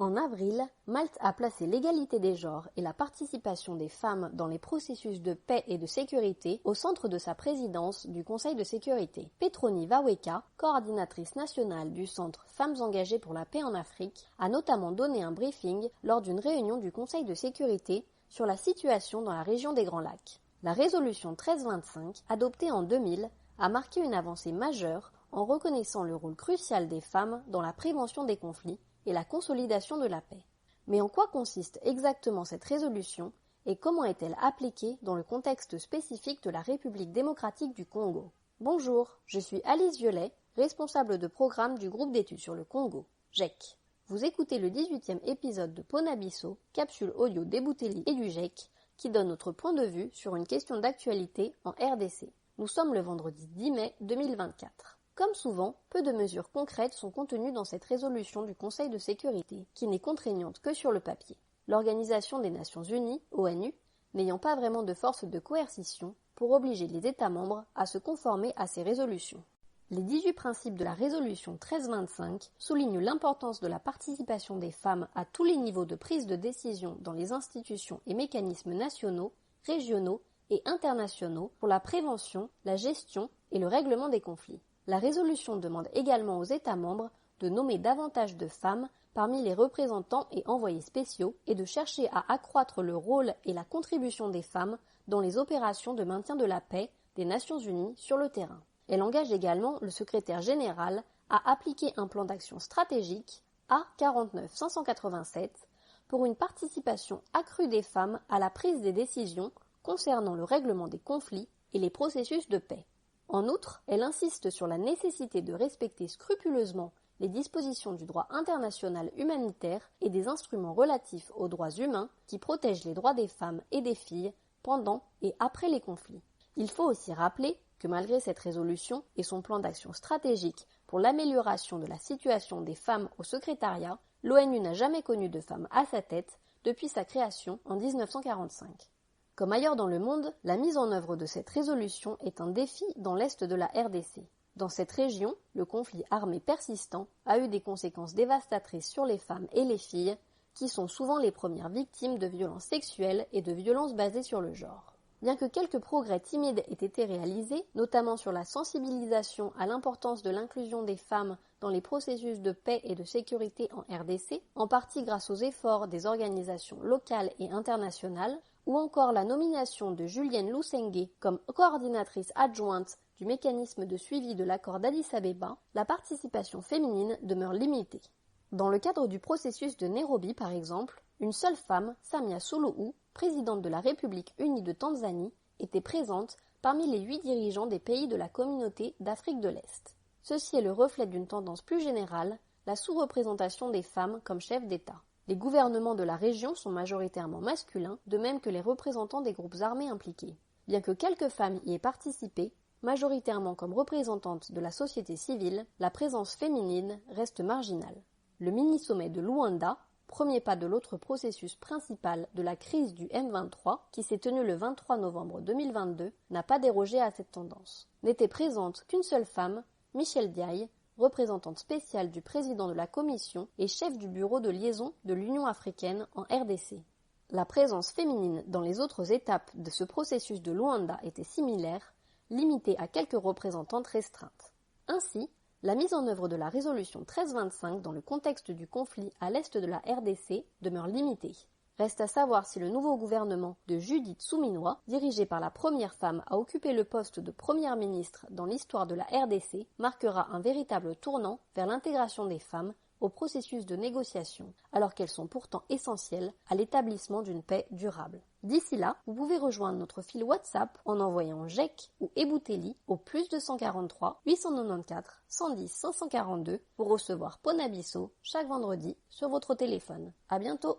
En avril, Malte a placé l'égalité des genres et la participation des femmes dans les processus de paix et de sécurité au centre de sa présidence du Conseil de sécurité. Petroni Waweka, coordinatrice nationale du Centre Femmes engagées pour la paix en Afrique, a notamment donné un briefing lors d'une réunion du Conseil de sécurité sur la situation dans la région des Grands Lacs. La résolution 1325, adoptée en 2000, a marqué une avancée majeure en reconnaissant le rôle crucial des femmes dans la prévention des conflits et la consolidation de la paix. Mais en quoi consiste exactement cette résolution et comment est-elle appliquée dans le contexte spécifique de la République démocratique du Congo? Bonjour, je suis Alice Violet, responsable de programme du groupe d'études sur le Congo, GEC. Vous écoutez le 18e épisode de Ponabiso, capsule audio d'Ebouteli et du GEC, qui donne notre point de vue sur une question d'actualité en RDC. Nous sommes le vendredi 10 mai 2024. Comme souvent, peu de mesures concrètes sont contenues dans cette résolution du Conseil de sécurité, qui n'est contraignante que sur le papier. L'Organisation des Nations Unies, ONU, n'ayant pas vraiment de force de coercition pour obliger les États membres à se conformer à ces résolutions. Les 18 principes de la résolution 1325 soulignent l'importance de la participation des femmes à tous les niveaux de prise de décision dans les institutions et mécanismes nationaux, régionaux et internationaux pour la prévention, la gestion et le règlement des conflits. La résolution demande également aux États membres de nommer davantage de femmes parmi les représentants et envoyés spéciaux et de chercher à accroître le rôle et la contribution des femmes dans les opérations de maintien de la paix des Nations Unies sur le terrain. Elle engage également le secrétaire général à appliquer un plan d'action stratégique A49-587 pour une participation accrue des femmes à la prise des décisions concernant le règlement des conflits et les processus de paix. En outre, elle insiste sur la nécessité de respecter scrupuleusement les dispositions du droit international humanitaire et des instruments relatifs aux droits humains qui protègent les droits des femmes et des filles pendant et après les conflits. Il faut aussi rappeler que malgré cette résolution et son plan d'action stratégique pour l'amélioration de la situation des femmes au secrétariat, l'ONU n'a jamais connu de femme à sa tête depuis sa création en 1945. Comme ailleurs dans le monde, la mise en œuvre de cette résolution est un défi dans l'est de la RDC. Dans cette région, le conflit armé persistant a eu des conséquences dévastatrices sur les femmes et les filles, qui sont souvent les premières victimes de violences sexuelles et de violences basées sur le genre. Bien que quelques progrès timides aient été réalisés, notamment sur la sensibilisation à l'importance de l'inclusion des femmes dans les processus de paix et de sécurité en RDC, en partie grâce aux efforts des organisations locales et internationales, ou encore la nomination de Julienne Lusenge comme coordinatrice adjointe du mécanisme de suivi de l'accord d'Addis-Abeba, la participation féminine demeure limitée. Dans le cadre du processus de Nairobi, par exemple, une seule femme, Samia Suluhu, présidente de la République unie de Tanzanie, était présente parmi les 8 dirigeants des pays de la communauté d'Afrique de l'Est. Ceci est le reflet d'une tendance plus générale, la sous-représentation des femmes comme chefs d'État. Les gouvernements de la région sont majoritairement masculins, de même que les représentants des groupes armés impliqués. Bien que quelques femmes y aient participé, majoritairement comme représentantes de la société civile, la présence féminine reste marginale. Le mini-sommet de Luanda, premier pas de l'autre processus principal de la crise du M23, qui s'est tenu le 23 novembre 2022, n'a pas dérogé à cette tendance. N'était présente qu'une seule femme, Michel Diaye, représentante spéciale du président de la Commission et chef du bureau de liaison de l'Union africaine en RDC. La présence féminine dans les autres étapes de ce processus de Luanda était similaire, limitée à quelques représentantes restreintes. Ainsi, la mise en œuvre de la résolution 1325 dans le contexte du conflit à l'est de la RDC demeure limitée. Reste à savoir si le nouveau gouvernement de Judith Suminwa, dirigé par la première femme à occuper le poste de première ministre dans l'histoire de la RDC, marquera un véritable tournant vers l'intégration des femmes au processus de négociation, alors qu'elles sont pourtant essentielles à l'établissement d'une paix durable. D'ici là, vous pouvez rejoindre notre fil WhatsApp en envoyant GEC ou Ebouteli au +243 894 110 542 pour recevoir Ponabiso chaque vendredi sur votre téléphone. À bientôt!